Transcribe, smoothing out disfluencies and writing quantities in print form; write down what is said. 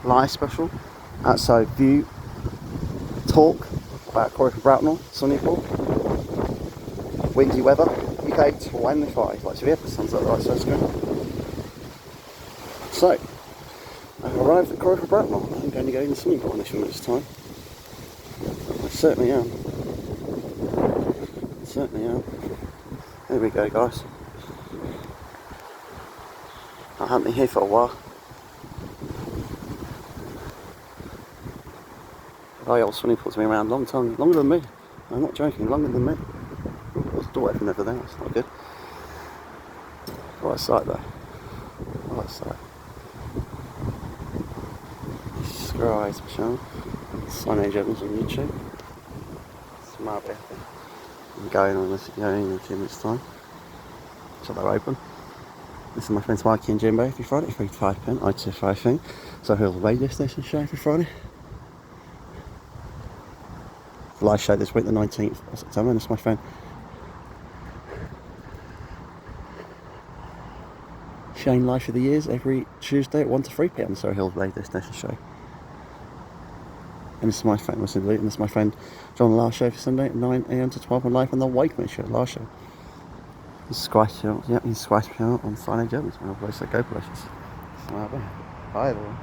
live special. Outside view, talk about Corey from Bracknell, Sunnypool, windy weather, UK 25, like severe, the sun's at the right side screen. So, I've arrived at Corey from Bracknell. I'm going to go in Sunnypool in a few minutes' time. I certainly am. There we go, guys. I haven't been here for a while. Very old Sunnypool's been around a long time, longer than me. I'm not joking, longer than me. There's a door open over there, that's not good. Right sight though. Right sight. Subscribe to the channel. Signage opens on YouTube. Smart bit. I'm going on this going in a few minutes' time. So they're open. This is my friends Mikey and Jimbo every Friday, 3 to 5 pence, I to 5 thing. So here's the radio station show every Friday. The live show this week, the 19th of September, and this is my friend Shane live for the years every Tuesday at 1 to 3 pm. So Hills radio station show. And this is my friend, listen to it, and this is my friend John Last show for Sunday at 9 am to 12 on live on the Wakeman show, last show. He's squashed out, yep, he's squashed out on Friday Jones. I'll place that go places. Bye everyone.